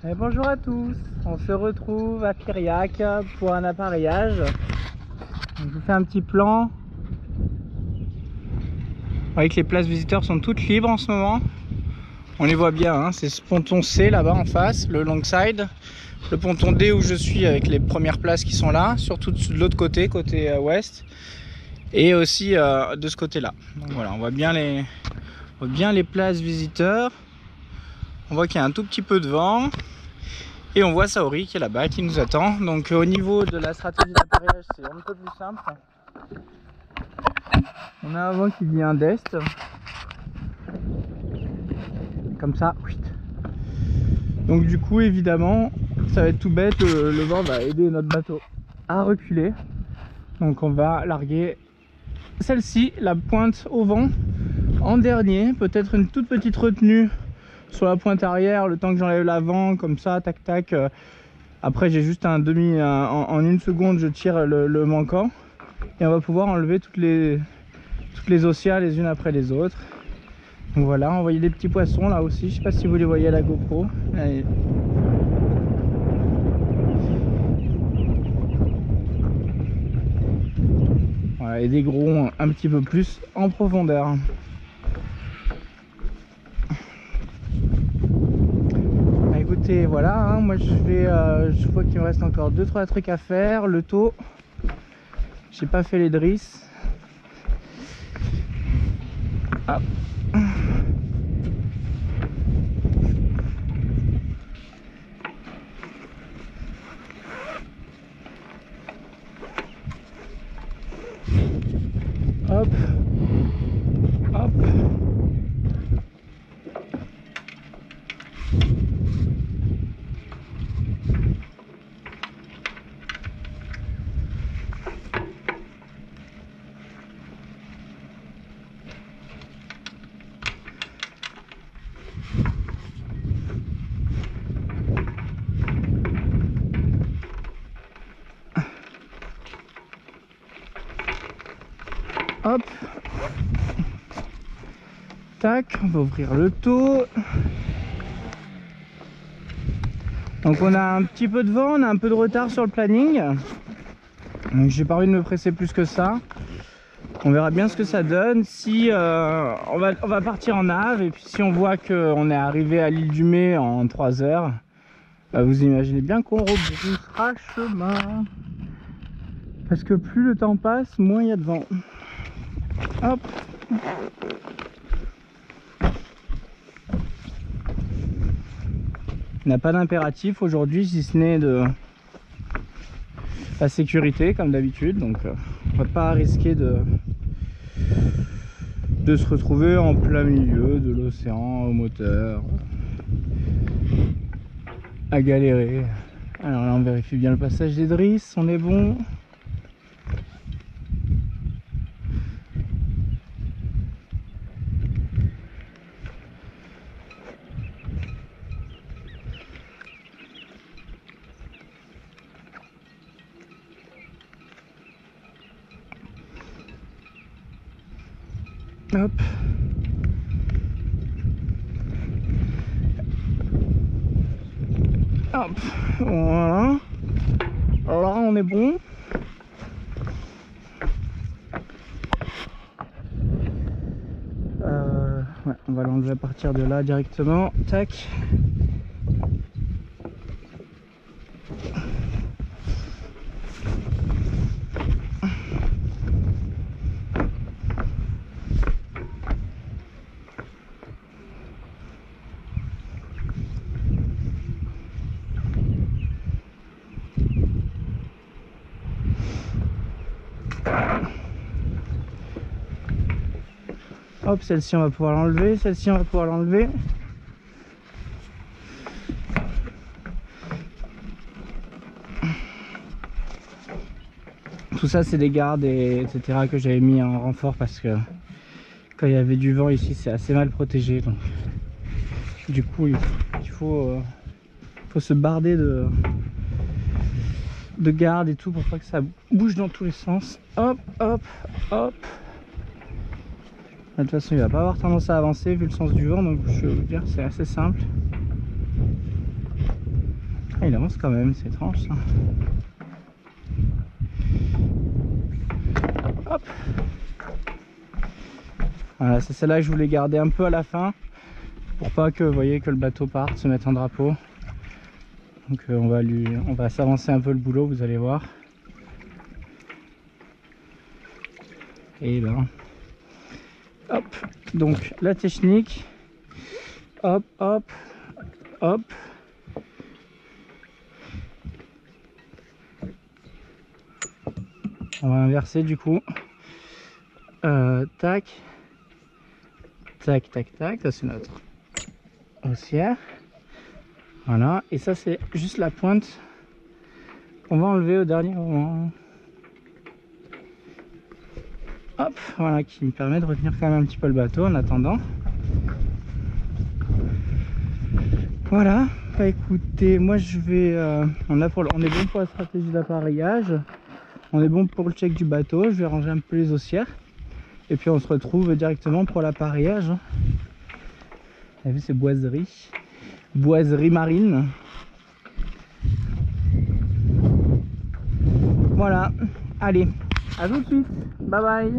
Et bonjour à tous, on se retrouve à Piriac pour un appareillage. Je vous fais un petit plan. Vous voyez que les places visiteurs sont toutes libres en ce moment. On les voit bien, hein. C'est ce ponton C là-bas en face, le Longside. Le ponton D où je suis avec les premières places qui sont là, surtout de l'autre côté, côté ouest. Et aussi de ce côté-là. Donc voilà, on voit bien les places visiteurs. On voit qu'il y a un tout petit peu de vent. Et on voit Saori qui est là-bas, qui nous attend. Donc au niveau de la stratégie d'appareillage, c'est un peu plus simple. On a un vent qui vient d'est. Comme ça. Donc du coup, évidemment, ça va être tout bête. Le vent va aider notre bateau à reculer. Donc on va larguer celle-ci, la pointe au vent, en dernier. Peut-être une toute petite retenue sur la pointe arrière, le temps que j'enlève l'avant, comme ça, tac tac. Après j'ai juste en une seconde je tire le manquant et on va pouvoir enlever toutes les osias les unes après les autres. Donc voilà, on voyait des petits poissons là aussi, je sais pas si vous les voyez à la GoPro. Allez. Voilà, et des gros un petit peu plus en profondeur. Écoutez, voilà, hein, moi je vois qu'il me reste encore 2-3 trucs à faire. Le taux, j'ai pas fait les drisses. Hop. Hop. Hop. Hop, tac, on va ouvrir le taux. Donc on a un petit peu de vent, on a un peu de retard sur le planning. Donc j'ai pas envie de me presser plus que ça. On verra bien ce que ça donne. Si on va partir en nave et puis si on voit qu'on est arrivé à l'île du Mai en 3 heures, vous imaginez bien qu'on rebroussera chemin. Parce que plus le temps passe, moins il y a de vent. Hop. Il n'y a pas d'impératif aujourd'hui si ce n'est de la sécurité comme d'habitude, donc on va pas risquer de se retrouver en plein milieu de l'océan au moteur à galérer. Alors là on vérifie bien le passage des drisses, on est bon. Hop. Hop. Voilà. Alors là on est bon. Ouais, on va l'enlever à partir de là directement. Tac. Hop, celle-ci on va pouvoir l'enlever, celle-ci on va pouvoir l'enlever. Tout ça c'est des gardes etc. que j'avais mis en renfort parce que quand il y avait du vent ici c'est assez mal protégé. Donc du coup il faut se barder de garde et tout pour pas que ça bouge dans tous les sens. Hop, hop, hop. De toute façon il va pas avoir tendance à avancer vu le sens du vent, donc je veux dire c'est assez simple. Ah, il avance quand même, c'est étrange ça. Hop. Voilà, c'est celle-là que je voulais garder un peu à la fin pour pas que vous voyez que le bateau parte, se mette en drapeau. Donc on va s'avancer un peu le boulot, vous allez voir. Et ben, hop. Donc la technique, hop, hop, hop. On va inverser du coup. Tac, tac, tac, tac. Ça c'est notre haussière. Voilà. Et ça c'est juste la pointe qu'on va enlever au dernier moment. Hop, voilà, qui me permet de retenir quand même un petit peu le bateau en attendant. Voilà. Bah écoutez, moi je vais. On est bon pour la stratégie d'appareillage. On est bon pour le check du bateau. Je vais ranger un peu les haussières. Et puis on se retrouve directement pour l'appareillage. Vous avez vu ces boiseries? Boiserie marine. Voilà. Allez, à tout de suite. Bye bye.